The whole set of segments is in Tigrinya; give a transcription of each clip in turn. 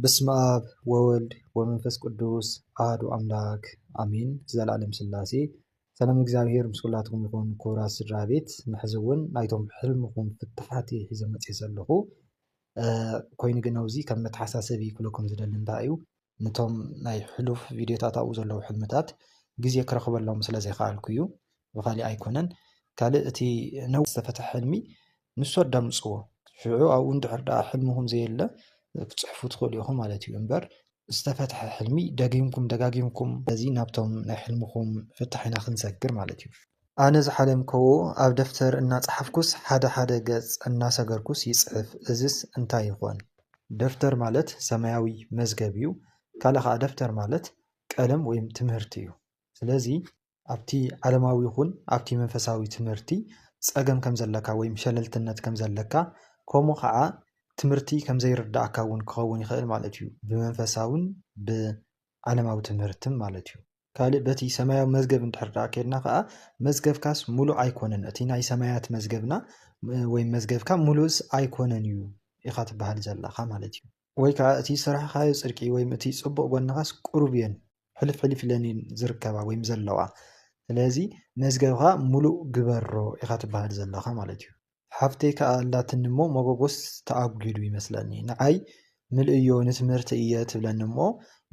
በስመ አብ ወወልድ ወመንፈስ ቅዱስ አሐዱ አምላክ አሜን። ዘላለም ሥላሴ ሰላም እግዚአብሔር ምስ ኩላትኩም ይኹን። ክቡራት ስድራ ቤት ንሕዚ እውን ናይቶም ሕልምኩም ፍትሓት ሒዘ መፅእ ዘለኹ ኮይኑ ግን ኣብዚ ከም መተሓሳሰቢ ክብለኩም ዝደሊ እንታይ እዩ ነቶም ናይ ሕሉፍ ቪድዮታት ኣብኡ ዘለዉ ሕልምታት ግዜ ክረኽበሎም ስለ ዘይከኣልኩ እዩ። ብካሊእ ኣይኮነን ካልእ እቲ ነዊሕ ዝተፈትሐ ሕልሚ ንሱ ኣዳምፅዎ ሽዑ ኣብኡ እንድሕር ዳኣ ሕልምኩም ዘየለ ክትፅሕፉ ትኽእሉ ኢኹም ማለት እዩ እምበር ዝተፈትሐ ሕልሚ ደጊምኩም ደጋጊምኩም በዚ ናብቶም ናይ ሕልምኩም ፍታሕ ኢና ክንሰግር ማለት እዩ። ኣነ ዝሓለምከዎ ኣብ ደፍተር እናፀሓፍኩስ ሓደ ሓደ ገፅ እናሰገርኩስ ይፅሕፍ እዝስ እንታይ ይኾን? ደፍተር ማለት ሰማያዊ መዝገብ እዩ። ካልእ ከዓ ደፍተር ማለት ቀለም ወይም ትምህርቲ እዩ። ስለዚ ኣብቲ ዓለማዊ ይኹን ኣብቲ መንፈሳዊ ትምህርቲ ፀገም ከም ዘለካ ወይም ሸለልትነት ከም ዘለካ ከምኡ ከዓ ትምህርቲ ከም ዘይርዳእካ እውን ክኸውን ይኽእል ማለት እዩ። ብመንፈሳውን ብዓለማዊ ትምህርትን ማለት እዩ። ካልእ በቲ ሰማያዊ መዝገብ እንድሕር ዳኣ ከድና ከዓ መዝገብካስ ሙሉእ ኣይኮነን እቲ ናይ ሰማያት መዝገብና ወይም መዝገብካ ሙሉእስ ኣይኮነን እዩ ኢኻ ትበሃል ዘለኻ ማለት እዩ። ወይ ከዓ እቲ ስራሕካዮ ፅድቂ ወይም እቲ ፅቡቅ ጎንኻስ ቁሩብ እየን ሕልፍ ሕልፍ ኢለን ዝርከባ ወይም ዘለዋ ስለዚ መዝገብካ ሙሉእ ግበሮ ኢኻ ትበሃል ዘለኻ ማለት እዩ። ሓፍተይ ከዓ ኣላትኒ እሞ መጎጎስ ተኣጒዱ ይመስለኒ ንዓይ ምልእዮ ንትምህርቲ እየ ትብለኒ እሞ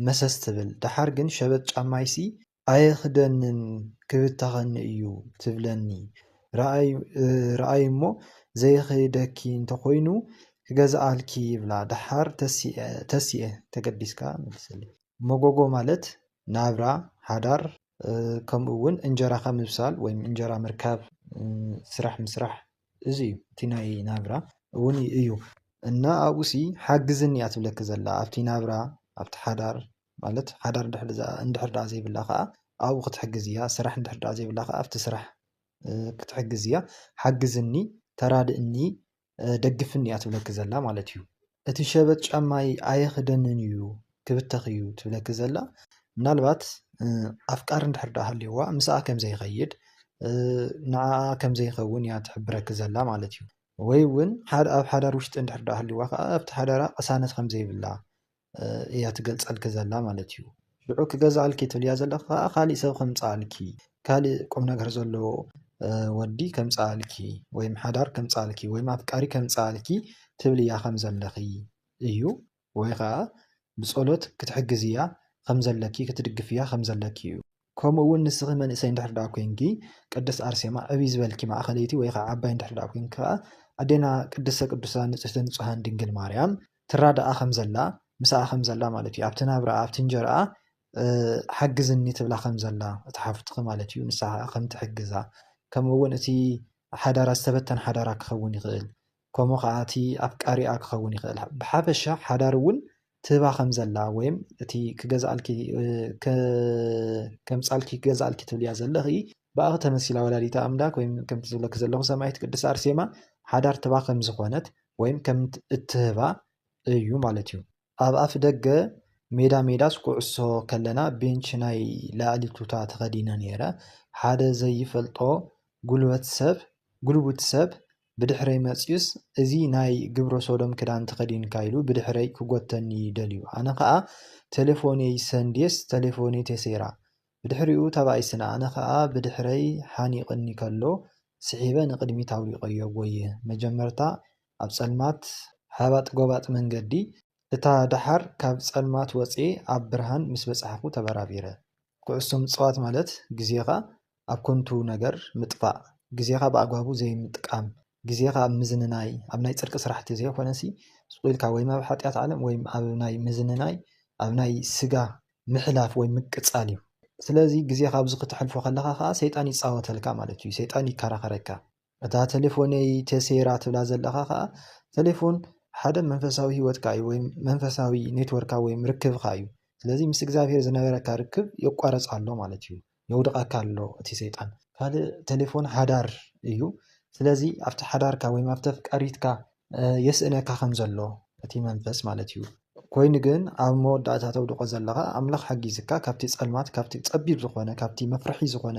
መሰስ ትብል ድሓር ግን ሸበጥ ጫማይሲ ኣየኽደንን ክብታኸኒ እዩ ትብለኒ ረኣይ እሞ ዘይኽደኪ እንተኮይኑ ክገዝኣልኪ ይብላ ድሓር ተሲኤ ተገዲስካ መልሰሊ። መጎጎ ማለት ናብራ ሓዳር ከምኡ እውን እንጀራኻ ምብሳል ወይም እንጀራ ምርካብ ስራሕ ምስራሕ እዚ እዩ እቲ ናይ ናብራ እውን እዩ እና ኣብኡሲ ሓግዝኒ እያ ትብለክ ዘላ ኣብቲ ናብራ ኣብቲ ሓዳር ማለት ሓዳር እንድሕር ዳኣ ዘይብላ ከዓ ኣብኡ ክትሕግዝ እያ ስራሕ እንድሕር ዳኣ ዘይብላ ከዓ ኣብቲ ስራሕ ክትሕግዝ እያ ሓግዝኒ ተራድእኒ ደግፍኒ እያ ትብለክ ዘላ ማለት እዩ። እቲ ሸበጥ ጫማይ ኣየኽደንን እዩ ክብተኽ እዩ ትብለክ ዘላ ምናልባት ኣፍቃር እንድሕር ዳኣ ሃልይዋ ምስኣ ከም ዘይኸይድ ንዓኣ ከም ዘይኸውን እያ ትሕብረክ ዘላ ማለት እዩ። ወይ እውን ኣብ ሓዳር ውሽጢ እንድሕር ዳኣ ሃልይዋ ከዓ ኣብቲ ሓዳራ ቅሳነት ከም ዘይብላ እያ ትገልፀልክ ዘላ ማለት እዩ። ሽዑ ክገዝኣልኪ ትብልያ ዘለካ ከዓ ካሊእ ሰብ ከምፃኣልኪ ካሊእ ቁም ነገር ዘለዎ ወዲ ከምፃኣልኪ ወይም ሓዳር ከምፃኣልኪ ወይም ኣፍቃሪ ከምፃኣልኪ ትብልያ ከም ዘለኺ እዩ። ወይ ከዓ ብፀሎት ክትሕግዝ እያ ከም ዘለኪ ክትድግፍ እያ ከም ዘለኪ እዩ። ከምኡ እውን ንስኺ መንእሰይ እንድሕር ዳኣ ኮንኪ ቅድስት ኣርሴማ ዕብይ ዝበልኪ ማእኸለይቲ ወይ ከዓ ዓባይ እንድሕር ዳኣ ኮንኪ ከዓ ኣዴና ቅድስተ ቅዱሳን ንፅሕቲ ንጹሃን ድንግል ማርያም ትራዳኣ ከም ዘላ ምስኣ ከም ዘላ ማለት እዩ። ኣብቲ ናብራ ኣብቲ እንጀራኣ ሓግዝኒ ትብላ ከም ዘላ እቲ ሓፍትኺ ማለት እዩ። ንሳ ከም ትሕግዛ ከምኡ እውን እቲ ሓዳራ ዝተበተነ ሓዳራ ክኸውን ይኽእል ከምኡ ከዓ እቲ ኣፍቃሪኣ ክኸውን ይኽእል ብሓፈሻ ሓዳር እውን ትህባ ከም ዘላ ወይም እቲ ክገዝኣልኪ ከምፃልኪ ክገዝኣልኪ ትብልያ ዘለኺ ብኣኽ ተመሲላ ወላዲተ ኣምላክ ወይም ከምቲ ዝብለክ ዘለኹ ሰማዕት ቅድስት ኣርሴማ ሓዳር ትባ ከም ዝኾነት ወይም ከም እትህባ እዩ ማለት እዩ። ኣብ ኣፍ ደገ ሜዳ ሜዳስ ኩዕሶ ከለና ቤንች ናይ ላዕሊ ቱታ ተኸዲነ ነይረ ሓደ ዘይፈልጦ ጉልቡት ሰብ ብድሕረይ መፅዩስ እዚ ናይ ግብረ ሶዶም ክዳን ተኸዲንካ ኢሉ ብድሕረይ ክጎተኒ ደልዩ ኣነ ከዓ ቴሌፎነይ ሰንዴስ ቴሌፎነይ ተሴራ ብድሕሪኡ ተባኢስና ኣነ ከዓ ብድሕረይ ሓኒቕኒ ከሎ ስሒበ ንቅድሚት ኣውሪቐዮ ጎየ መጀመርታ ኣብ ፀልማት ሃባጥ ጎባጥ መንገዲ እታ ዳሓር ካብ ፀልማት ወፅየ ኣብ ብርሃን ምስ በፅሓኹ ተበራቢረ። ኩዕሶ ምፅዋት ማለት ግዜኻ ኣብ ኮንቱ ነገር ምጥፋእ ግዜኻ ብኣግባቡ ዘይምጥቃም ግዜኻ ኣብ ምዝንናይ ኣብ ናይ ፅድቂ ስራሕቲ ዘይኮነሲ ስቁኢልካ ወይም ኣብ ሓጢኣት ዓለም ወይም ኣብ ናይ ምዝንናይ ኣብ ናይ ስጋ ምሕላፍ ወይ ምቅፃል እዩ። ስለዚ ግዜኻ ኣብዚ ክትሕልፎ ከለካ ከዓ ሰይጣን ይፃወተልካ ማለት እዩ። ሰይጣን ይከራኸረካ። እታ ቴሌፎነይ ተሴራ ትብላ ዘለካ ከዓ ቴሌፎን ሓደ መንፈሳዊ ሂወትካ እዩ ወይም መንፈሳዊ ኔትወርካ ወይም ርክብካ እዩ። ስለዚ ምስ እግዚአብሔር ዝነበረካ ርክብ የቋረፅ ኣሎ ማለት እዩ። የውድቐካ ኣሎ እቲ ሰይጣን። ካልእ ቴሌፎን ሓዳር እዩ። ስለዚ ኣብቲ ሓዳርካ ወይም ኣብቲ ኣፍቃሪትካ የስእነካ ከም ዘሎ እቲ መንፈስ ማለት እዩ። ኮይኑ ግን ኣብ መወዳእታ ተውድቆ ዘለካ ኣምላኽ ሓጊዝካ ካብቲ ፀልማት ካብቲ ፀቢብ ዝኾነ ካብቲ መፍርሒ ዝኾነ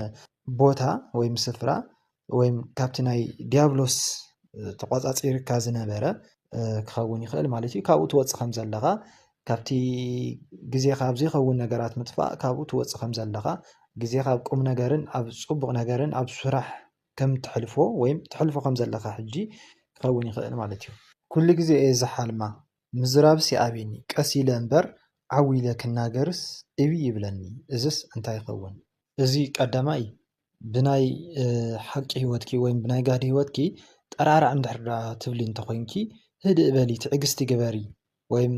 ቦታ ወይም ስፍራ ወይም ካብቲ ናይ ዲያብሎስ ተቆፃፂርካ ዝነበረ ክኸውን ይኽእል ማለት እዩ። ካብኡ ትወፅእ ከም ዘለካ ካብቲ ግዜኻ ኣብ ዘይኸውን ነገራት ምጥፋእ ካብኡ ትወፅእ ከም ዘለኻ ግዜኻ ኣብ ቁም ነገርን ኣብ ፅቡቕ ነገርን ኣብ ስራሕ ከም ትሕልፎ ወይም ትሕልፎ ከም ዘለኻ ሕጂ ክኸውን ይኽእል ማለት እዩ። ኩሉ ግዜ እየ ዝሓልማ ምዝራብስ ይኣብኒ ቀስ ኢለ እምበር ዓው ኢለ ክናገርስ እብይ ይብለኒ እዝስ እንታይ ይኸውን? እዚ ቀዳማይ ብናይ ሓቂ ሂወትኪ ወይም ብናይ ጋዲ ሂወትኪ ጠራርዕ እንድሕር ትብሊ እንተኮይንኪ ህድእ በሊ ትዕግስቲ ግበሪ ወይም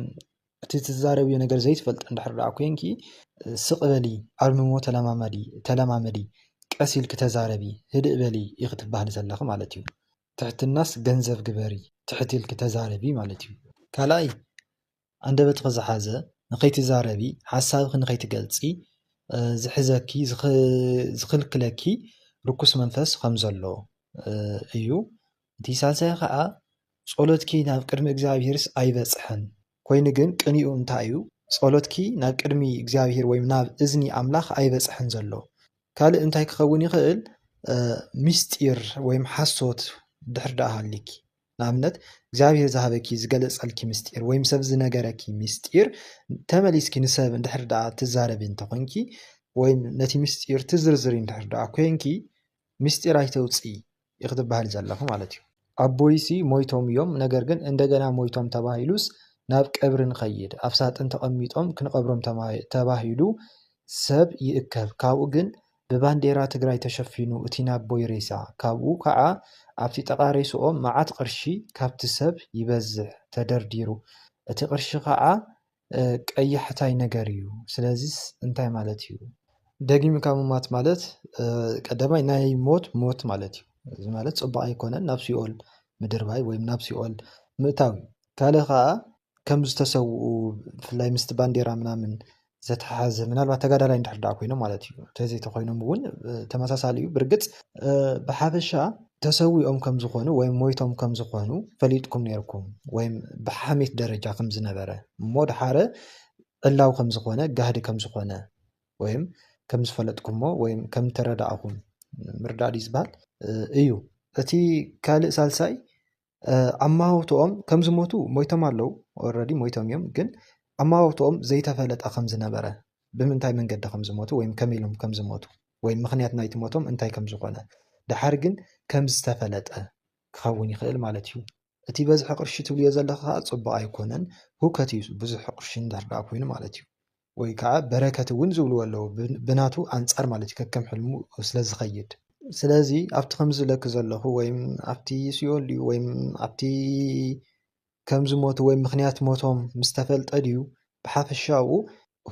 እቲ ትዛረብዮ ነገር ዘይትፈልጥ እንድሕር ኮንኪ ስቕ በሊ ኣርምሞ ተለማመዲ ቀስ ኢልክ ተዛረቢ ህድእ በሊ ኢኽ ትበሃል ዘለኺ ማለት እዩ። ትሕትናስ ገንዘብ ግበሪ ትሕት ኢልክ ተዛረቢ ማለት እዩ። ካልኣይ ኣንደበትኺ ዝሓዘ ንኸይትዛረቢ ሓሳብኺ ንኸይትገልፂ ዝሕዘኪ ዝኽልክለኪ ርኩስ መንፈስ ከም ዘሎ እዩ። እቲ ሳልሳይ ከዓ ጸሎትኪ ናብ ቅድሚ እግዚኣብሔርስ ኣይበፅሕን ኮይኑ ግን ቅኒኡ እንታይ እዩ ጸሎትኪ ናብ ቅድሚ እግዚኣብሔር ወይም ናብ እዝኒ ኣምላኽ ኣይበፅሕን ዘሎ። ካልእ እንታይ ክኸውን ይኽእል ምስጢር ወይም ሓሶት ድሕር ደኣ ሃሊኪ ንኣብነት እግዚኣብሔር ዝሃበኪ ዝገለፀልኪ ምስጢር ወይም ሰብ ዝነገረኪ ምስጢር ተመሊስኪ ንሰብ እንድሕር ደኣ ትዛረቢ እንተኮንኪ ወይም ነቲ ምስጢር ትዝርዝሪ እንድሕር ደኣ ኮንኪ ምስጢር ኣይተውፅኢ ኢኽ ትበሃል ዘለኹ ማለት እዩ። ኣቦይሲ ሞይቶም እዮም ነገር ግን እንደገና ሞይቶም ተባሂሉስ ናብ ቀብሪ ንኸይድ ኣብ ሳጥን ተቐሚጦም ክንቐብሮም ተባሂሉ ሰብ ይእከብ ካብኡ ግን ብባንዴራ ትግራይ ተሸፊኑ እቲ ናቦይ ሬሳ ካብኡ ከዓ ኣብቲ ጠቓ ሬስኦም መዓት ቅርሺ ካብቲ ሰብ ይበዝሕ ተደርዲሩ እቲ ቅርሺ ከዓ ቀያሕታይ ነገር እዩ። ስለዚስ እንታይ ማለት እዩ? ደጊምካ ምማት ማለት ቀዳማይ ናይ ሞት ማለት እዩ። እዚ ማለት ፅቡቅ ኣይኮነን ናብ ሲኦል ምድርባይ ወይም ናብ ሲኦል ምእታው እዩ። ካልእ ከዓ ከም ዝተሰውኡ ብፍላይ ምስቲ ባንዴራ ምናምን ዘተሓዘ ምናልባት ተጋዳላይ እንድሕር ደኣ ኮይኖም ማለት እዩ ተዘይተኮይኖም እውን ተመሳሳሊ እዩ። ብርግፅ ብሓፈሻ ተሰዊኦም ከም ዝኾኑ ወይም ሞይቶም ከም ዝኾኑ ፈሊጥኩም ነርኩም ወይም ብሓሜት ደረጃ ከም ዝነበረ እሞ ድሓረ ዕላው ከም ዝኾነ ጋህዲ ከም ዝኾነ ወይም ከም ዝፈለጥኩሞ ወይም ከም ተረዳእኹም ምርዳእ ድዩ ዝበሃል እዩ። እቲ ካልእ ሳልሳይ ኣማውትኦም ከም ዝሞቱ ሞይቶም ኣለዉ ኦልሬዲ ሞይቶም እዮም ግን ኣማውትኦም ዘይተፈለጠ ከም ዝነበረ ብምንታይ መንገዲ ከም ዝሞቱ ወይም ከመይ ኢሎም ከም ዝሞቱ ወይም ምክንያት ናይቲ ሞቶም እንታይ ከም ዝኾነ ድሓር ግን ከም ዝተፈለጠ ክኸውን ይኽእል ማለት እዩ። እቲ በዝሒ ቅርሺ ትብልዮ ዘለኻ ከዓ ፅቡቅ ኣይኮነን ህውከት እዩ ብዙሕ ቅርሺ እንድሕር ደኣ ኮይኑ ማለት እዩ። ወይ ከዓ በረከት እውን ዝብልዎ ኣለዉ ብናቱ ኣንፃር ማለት እዩ ከከም ሕልሙ ስለ ዝኸይድ ስለዚ ኣብቲ ከም ዝብለክ ዘለኹ ወይም ኣብቲ ሲኦል ድዩ ወይም ኣብቲ ከም ዝሞቱ ወይም ምክንያት ሞቶም ምስ ተፈልጠ ድዩ ብሓፈሻኡ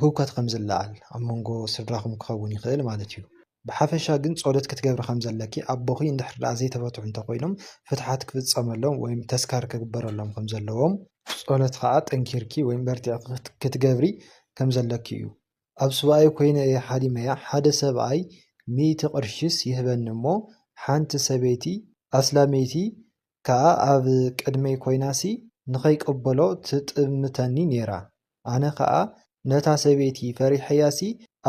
ህውከት ከም ዝለዓል ኣብ መንጎ ስድራኹም ክኸውን ይኽእል ማለት እዩ። ብሓፈሻ ግን ጸሎት ክትገብሪ ከም ዘለኪ ኣቦኺ እንድሕር ደኣ ዘይተፈትሑ እንተኮይኖም ፍትሓት ክፍፀመሎም ወይም ተስካር ክግበረሎም ከም ዘለዎም ጸሎት ከዓ ጠንኪርኪ ወይም በርቲዕኪ ክትገብሪ ከም ዘለኪ እዩ። ኣብ ሱባኤ ኮይነ እየ ሓሊመ እያ ሓደ ሰብኣይ 100 ቅርሽስ ይህበኒ እሞ ሓንቲ ሰበይቲ ኣስላመይቲ ከዓ ኣብ ቅድመይ ኮይናሲ ንኸይቅበሎ ትጥምተኒ ነይራ ኣነ ከዓ ነታ ሰበይቲ ፈሪሐያሲ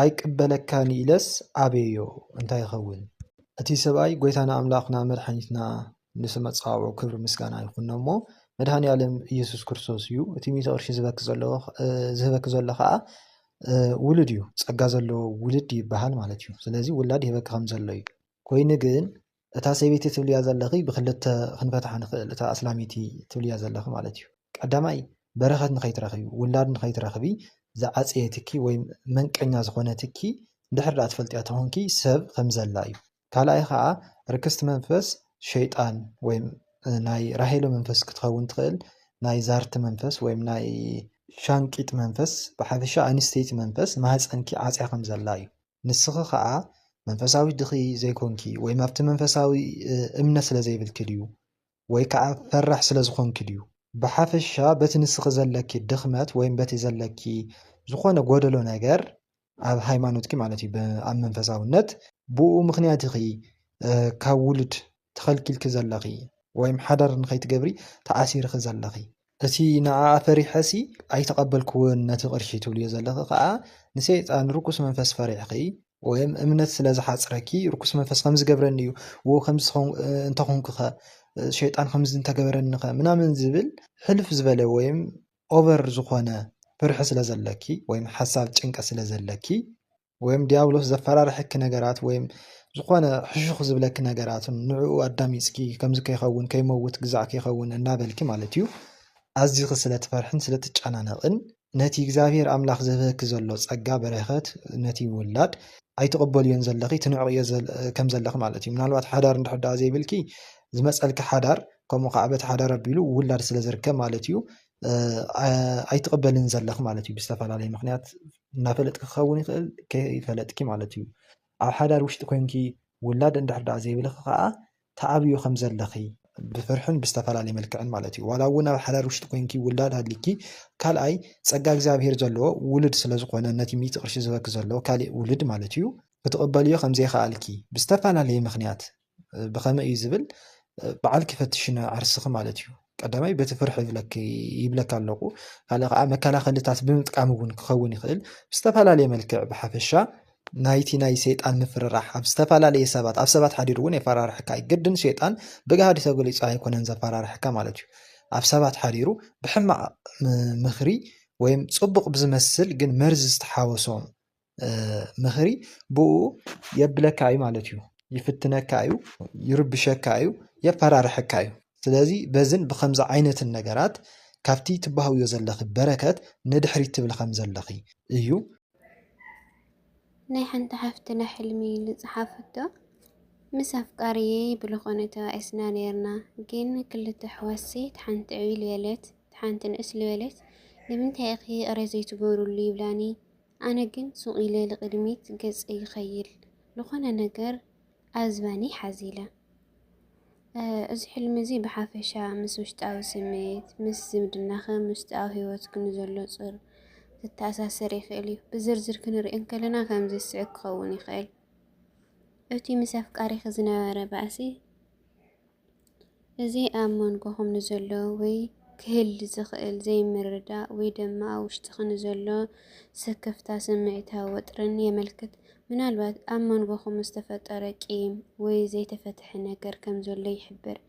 ኣይቅበለካኒ ኢለስ ኣበዮ እንታይ ይኸውን? እቲ ሰብኣይ ጎይታና ኣምላኽና መድሓኒትና ንስመ ፀዋዕኡ ክብሪ ምስጋና ይኹን እሞ መድሃኒ ዓለም ኢየሱስ ክርስቶስ እዩ። እቲ 100 ቅርሺ ዝህበክ ዘሎ ከዓ ውሉድ እዩ ፀጋ ዘለዎ ውሉድ ይበሃል ማለት እዩ። ስለዚ ውላድ ይህበክ ከም ዘሎ እዩ ኮይኑ ግን እታ ሰበይቲ ትብልያ ዘለኺ ብክልተ ክንፈትሓ ንኽእል እታ ኣስላሚቲ ትብልያ ዘለኺ ማለት እዩ። ቀዳማይ በረኸት ንኸይትረኽቢ ውላድ ንኸይትረኽቢ ዝዓፀየትኪ ወይም መንቀኛ ዝኾነትኪ ድሕር ደኣ ትፈልጥያ ተኾንኪ ሰብ ከም ዘላ እዩ። ካልኣይ ከዓ ርክስቲ መንፈስ ሸይጣን ወይም ናይ ራሄሎ መንፈስ ክትኸውን ትኽእል ናይ ዛርቲ መንፈስ ወይም ናይ ሻንቂጥ መንፈስ ብሓፈሻ ኣንስተይቲ መንፈስ ማህፀንኪ ዓፅያ ከም ዘላ እዩ። ንስኺ ከዓ መንፈሳዊ ድኺ ዘይኮንኪ ወይም ኣብቲ መንፈሳዊ እምነት ስለ ዘይብልኪ ድዩ ወይ ከዓ ፈራሕ ስለ ዝኾንኪ ድዩ ብሓፈሻ በቲ ንስኺ ዘለኪ ድኽመት ወይም በቲ ዘለኪ ዝኾነ ጎደሎ ነገር ኣብ ሃይማኖትኪ ማለት እዩ ኣብ መንፈሳውነት ብኡ ምክንያት ኢኺ ካብ ውሉድ ተኸልኪልኪ ዘለኺ ወይም ሓዳር ንኸይትገብሪ ተኣሲርኺ ዘለኺ እቲ ንዓኣ ፈሪሐሲ ኣይተቐበልክውን ነቲ ቅርሺ ትብልዮ ዘለኺ ከዓ ንሰይጣን ርኩስ መንፈስ ፈሪሕኺ ወይም እምነት ስለ ዝሓፅረኪ ርኩስ መንፈስ ከም ዝገብረኒ እዩ ው ከምዚ እንተኾንኩኸ ሸይጣን ከምዚ እንተገበረኒኸ ምናምን ዝብል ሕልፍ ዝበለ ወይም ኦቨር ዝኾነ ፍርሒ ስለ ዘለኪ ወይም ሓሳብ ጭንቀት ስለ ዘለኪ ወይም ዲያብሎስ ዘፈራርሐኪ ነገራት ወይም ዝኾነ ሕሹኽ ዝብለኪ ነገራትን ንዕኡ ኣዳሚፅኪ ከምዚ ከይኸውን ከይመውት ግዛዕ ከይኸውን እናበልኪ ማለት እዩ ኣዝኺ ስለ ትፈርሕን ስለ ትጨናነቕን ነቲ እግዚኣብሔር ኣምላኽ ዝህበኪ ዘሎ ፀጋ በረኸት ነቲ ውላድ ኣይትቕበልዮን ዘለኺ ትንዕዮ ከም ዘለኺ ማለት እዩ ምናልባት ሓዳር እንድሕር ዳኣ ዘይብልኪ ዝመፀልኪ ሓዳር ከምኡ ከዓ በቲ ሓዳር ኣቢሉ ውላድ ስለ ዝርከብ ማለት እዩ ኣይትቕበልን ዘለኺ ማለት እዩ ብዝተፈላለየ ምክንያት እናፈለጥኪ ክኸውን ይኽእል ከይፈለጥኪ ማለት እዩ ኣብ ሓዳር ውሽጢ ኮንኪ ውላድ እንድሕር ዳኣ ዘይብልኺ ከዓ ተዓብዩ ከም ዘለኺ ብፍርሕን ብዝተፈላለየ መልክዕን ማለት እዩ ዋላ እውን ኣብ ሓዳር ውሽጢ ኮንኪ ውላድ ሃልይኪ ካልኣይ ፀጋ እግዚኣብሔር ዘለዎ ውሉድ ስለ ዝኾነ ነቲ 100 ቅርሺ ዝህበኪ ዘለዎ ካሊእ ውሉድ ማለት እዩ ክትቕበልዮ ከም ዘይከኣልኪ ብዝተፈላለየ ምክንያት ብኸመይ እዩ ዝብል በዓልኪ ፈትሽና ዓርስኺ ማለት እዩ ቀዳማይ በቲ ፍርሒ ይብለካ ኣለኹ ካልእ ከዓ መከላኸልታት ብምጥቃም እውን ክኸውን ይኽእል ብዝተፈላለየ መልክዕ ብሓፈሻ ናይቲ ናይ ሰይጣን ምፍርራሕ ኣብ ዝተፈላለዩ ሰባት ኣብ ሰባት ሓዲሩ እውን የፈራርሐካ ኣይግድን ሰይጣን ብጋሃዲ ተገሊፁ ኣይኮነን ዘፈራርሐካ ማለት እዩ ኣብ ሰባት ሓዲሩ ብሕማቕ ምኽሪ ወይም ፅቡቕ ብዝመስል ግን መርዚ ዝተሓወሶም ምኽሪ ብኡ የብለካ እዩ ማለት እዩ ይፍትነካ እዩ ይርብሸካ እዩ የፈራርሐካ እዩ ስለዚ በዝን ብከምዚ ዓይነትን ነገራት ካብቲ ትባህውዮ ዘለኺ በረከት ንድሕሪት ትብል ከም ዘለኺ እዩ ናይ ሓንቲ ሓፍትና ሕልሚ ዝፀሓፈቶ ምስ ኣፍቃሪየ ብልኾነ ተባኢስና ነርና ግን ክልተ ኣሕዋተይ ሓንቲ ዕብል በለት ሓንቲ ንእስ ዝበለት ንምንታይ እኺ ኣረ ዘይትገብሩሉ ይብላኒ ኣነ ግን ሱቕ ኢለ ልቕድሚት ገፀ ይኸይል ዝኾነ ነገር ኣዝባኒ ሓዚለ እዚ ሕልሚ እዚ ብሓፈሻ ምስ ውሽጣዊ ስምዒት ምስ ዝምድናኸ ምስ ውሽጣዊ ሂወትክ ንዘሎ ፅር ዝተኣሳሰር ይኽእል እዩ ብዝርዝር ክንሪኦ ከለና ከምዚ ዝስዕብ ክኸውን ይኽእል እቲ ምስ ኣፍቃሪኺ ዝነበረ ባእሲ እዚ ኣብ መንጎኹም ንዘሎ ወይ ክህሊ ዝኽእል ዘይምርዳእ ወይ ድማ ኣብ ውሽጥኺ ንዘሎ ሰከፍታ ስምዒታዊ ወጥርን የመልክት ምናልባት ኣብ መንጎኹም ዝተፈጠረ ቂም ወይ ዘይተፈትሐ ነገር ከም ዘሎ ይሕብር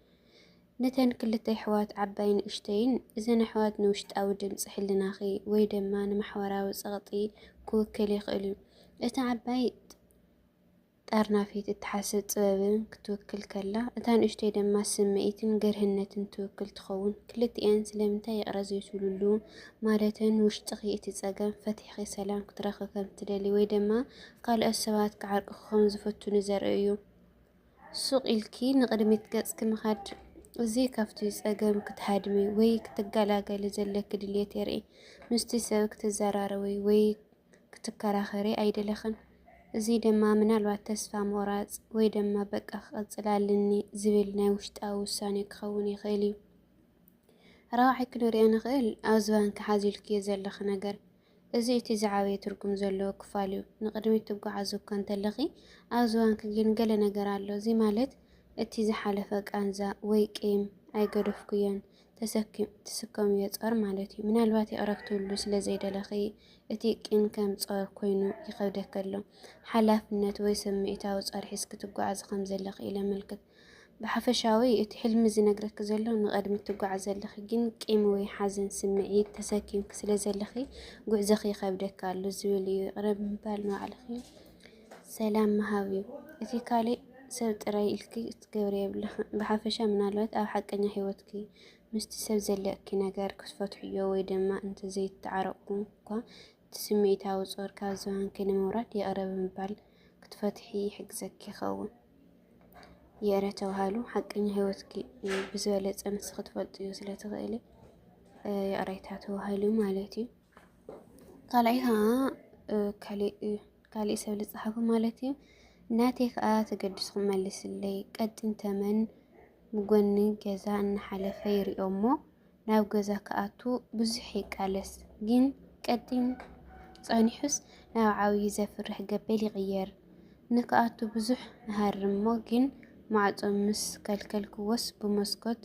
ነተን ክልተ ኣሕዋት ዓባይ ንእሽተይን እዘን ኣሕዋት ንውሽጣዊ ድምፂ ሕልናኺ ወይ ድማ ንማሕበራዊ ፀቕጢ ክውክል ይኽእል እዩ እታ ዓባይ ጣርናፊት እትሓስብ ጥበብን ክትውክል ከላ እታ ንእሽተይ ድማ ስምዒትን ገርህነትን ትውክል ትኸውን ክልቲአን ስለምንታይ ይቕረ ዘይትብልሉ ማለትን ውሽጥኺ እቲ ፀገም ፈቲሕኺ ሰላም ክትረኽብ ከም ትደሊ ወይ ድማ ካልኦት ሰባት ክዓርቅኹ ከም ዝፈትኑ ዘርኢ እዩ ሱቕ ኢልኪ ንቕድሚት ገፅ ክምኻድ እዚ ካብቲ ፀገም ክትሃድሚ ወይ ክትገላገሊ ዘለኪ ድሌት የርኢ ምስቲ ሰብ ክትዘራረቢ ወይ ክትከራኸሪ ኣይደለኽን እዚ ድማ ምናልባት ተስፋ ምቑራፅ ወይ ድማ በቃ ክቕፅል ኣለኒ ዝብል ናይ ውሽጣዊ ውሳኔ ክኸውን ይኽእል እዩ ራብዓይ ክንሪኦ ንኽእል ኣብ ዝባንኪ ሓዚልክዮ ዘለኺ ነገር እዚ እቲ ዝዓበየ ትርጉም ዘለዎ ክፋል እዩ ንቕድሚት ትጓዓዙ እኳ እንተለኺ ኣብ ዝባንኪ ግን ገለ ነገር ኣሎ እዚ ማለት እቲ ዝሓለፈ ቃንዛ ወይ ቂም ኣይገደፍኩዮን ተሰከምዮ ፀር ማለት እዩ ምናልባት የቕረብትብሉ ስለ ዘይደለኺ እቲ ቂም ከም ፀር ኮይኑ ይኸብደካ ኣሎ ሓላፍነት ወይ ስምዒታዊ ፀርሒስ ክትጓዓዝ ከም ዘለኺ ኢለመልክት ብሓፈሻዊ እቲ ሕልሚ ዝነግረኪ ዘሎ ንቐድሚት ትጓዓዝ ዘለኺ ግን ቂም ወይ ሓዘን ስምዒት ተሰኪምኪ ስለ ዘለኺ ጉዕዞኺ ይኸብደካ ኣሎ ዝብል እዩ ይቕረብ ምባል ንባዕልኺ ሰላም ምሃብ እዩ እቲ ካሊእ ሰብ ጥራይ ኢልኪ እትገብሪ የብልኽን ብሓፈሻ ምናልባት ኣብ ሓቀኛ ሂወትኪ ምስቲ ሰብ ዘለኪ ነገር ክትፈትሕዮ ወይ ድማ እንተዘይተዓረቕኩም እኳ እቲ ስምዒታዊ ፆር ካብ ዝባንኪ ንምውራድ የቕረብ ምባል ክትፈትሒ ይሕግዘኪ ይኸውን የእረ ተባሃሉ ሓቀኛ ሂወትኪ ብዝበለፀ ንስኺ ክትፈልጥዮ ስለትኽእሊ የቕረይታ ተባሃሉ ማለት እዩ ካልኣይ ከዓ ካሊእ ሰብ ዝፀሓፉ ማለት እዩ ናተይ ከዓ ተገዲሱ ክመልስለይ ቀጢን ተመን ብጎኒ ገዛ እናሓለፈ ይሪኦ እሞ ናብ ገዛ ክኣቱ ብዙሕ ይቃለስ ግን ቀጢን ፀኒሑስ ናብ ዓብዪ ዘፍርሕ ገበል ይቕየር ንክኣቱ ብዙሕ ይሃርም እሞ ግን ማዕፆ ምስ ከልከልክዎስ ብመስኮት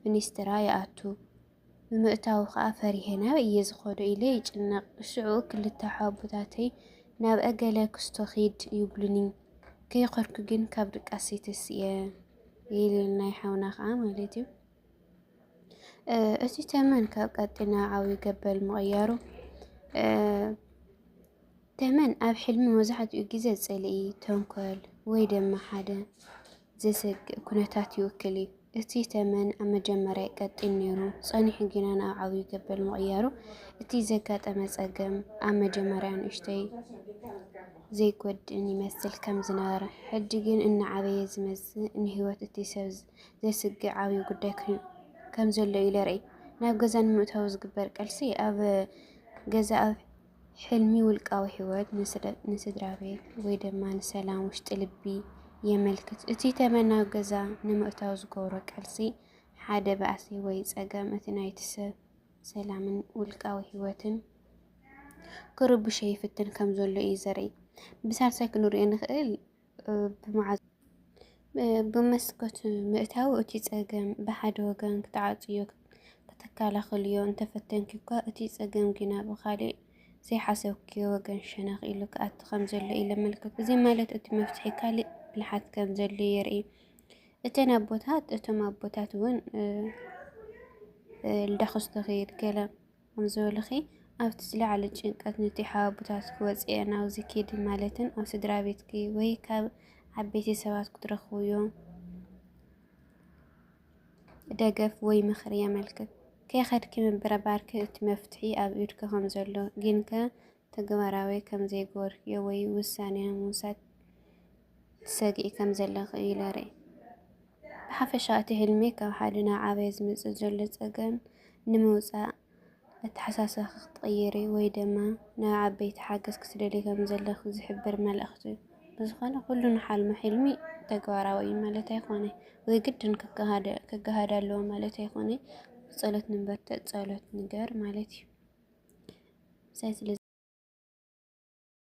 ፍኒስትራ ይኣቱ ብምእታው ከዓ ፈሪሄ ናብ እየ ዝኸዶ ኢለ ይጭነቕ ሽዑ ክልተ ሓቡታተይ ናብ ኣገለ ክስቶ ኺድ ይብሉኒ ከይኸርኩ ግን ካብ ድቃሰይተስ እየ ኢልና ይሓውና ከዓ ማለት እዩ እቲ ተመን ካብ ቀጢና ዓብዪ ገበል ምቕያሩ ተመን ኣብ ሕልሚ መብዛሕትኡ ግዜ ፀልኢ ተንኮል ወይ ድማ ሓደ ዘሰግእ ኩነታት ይውክል እዩ። እቲ ተመን ኣብ መጀመርያ ይቀጢን ነይሩ ፀኒሑ ግና ናብ ዓብዪ ገበል ምቕያሩ እቲ ዘጋጠመ ፀገም ኣብ መጀመርያ ንእሽተይ ዘይጎድእን ይመስል ከም ዝነበረ ሕጂ ግን እናዓበየ ዝመጽእ ንህይወት እቲ ሰብ ዘስግእ ዓብዪ ጉዳይ ከም ዘሎ እዩ ለርኢ። ናብ ገዛ ንምእታው ዝግበር ቃልሲ ኣብ ገዛ ኣብ ሕልሚ ውልቃዊ ህይወት ንስድራ ቤት ወይ ድማ ንሰላም ውሽጢ ልቢ የመልክት። እቲ ተመን ናብ ገዛ ንምእታው ዝገብሮ ቃልሲ ሓደ ባእሲ ወይ ፀገም እቲ ናይቲ ሰብ ሰላምን ውልቃዊ ህይወትን ክርብሾ ይፍትን ከም ዘሎ እዩ ዘርኢ። ብሳልሳይ ክንሪኦ ንኽእል ብመስኮት ምእታው እቲ ፀገም ብሓደ ወገን ክተዓፅዮ ከተከላኸልዮ እንተፈተንኪ እኳ እቲ ፀገም ግና ብካሊእ ዘይሓሰብክዮ ወገን ሸነኽ ኢሉ ክኣቱ ከም ዘሎ እዩ ዘመልክት። እዚ ማለት እቲ መፍትሒ ካሊእ ብልሓት ከም ዘሎ የርኢ። እቶም ኣቦታት እውን ልዳኽስቶ ኸይድ ገለ ከም ዝበሉኺ ኣብቲ ዝለዓለ ጭንቀት ነቲ ሓቡታት ክወፅአ ናብዚ ከይዲ ማለትን ኣብ ስድራ ቤትኪ ወይ ካብ ዓበይቲ ሰባት ክትረኽብዮ ደገፍ ወይ ምኽሪ የመልክት። ከይኸድኪ ምብረባርኪ እቲ መፍትሒ ኣብ ኢድካ ከም ዘሎ ግንከ ተግባራዊ ከም ዘይገበርክዮ ወይ ውሳነ ምውሳድ ትሰጊኢ ከም ዘለኺ እዩ ዘርኢ። ብሓፈሻ እቲ ሕልሚ ካብ ሓደ ናብ ዓበየ ዝመጽእ ዘሎ ፀገም ንምውፃእ ኣተሓሳስባኻ ክትቕይሪ ወይ ድማ ናብ ዓበይቲ ሓገዝ ክትደልይ ከም ዘለኺ ዝሕብር መልእኽቲ እዩ። ብዝኾነ ኩሉ ንሓልሞ ሕልሚ ተግባራዊ እዩ ማለት ኣይኮነን ወይ ግድን ክገሃድ ኣለዎ ማለት ኣይኮነን። ብፀሎት ንበርትዕ ፀሎት ንገር ማለት እዩ።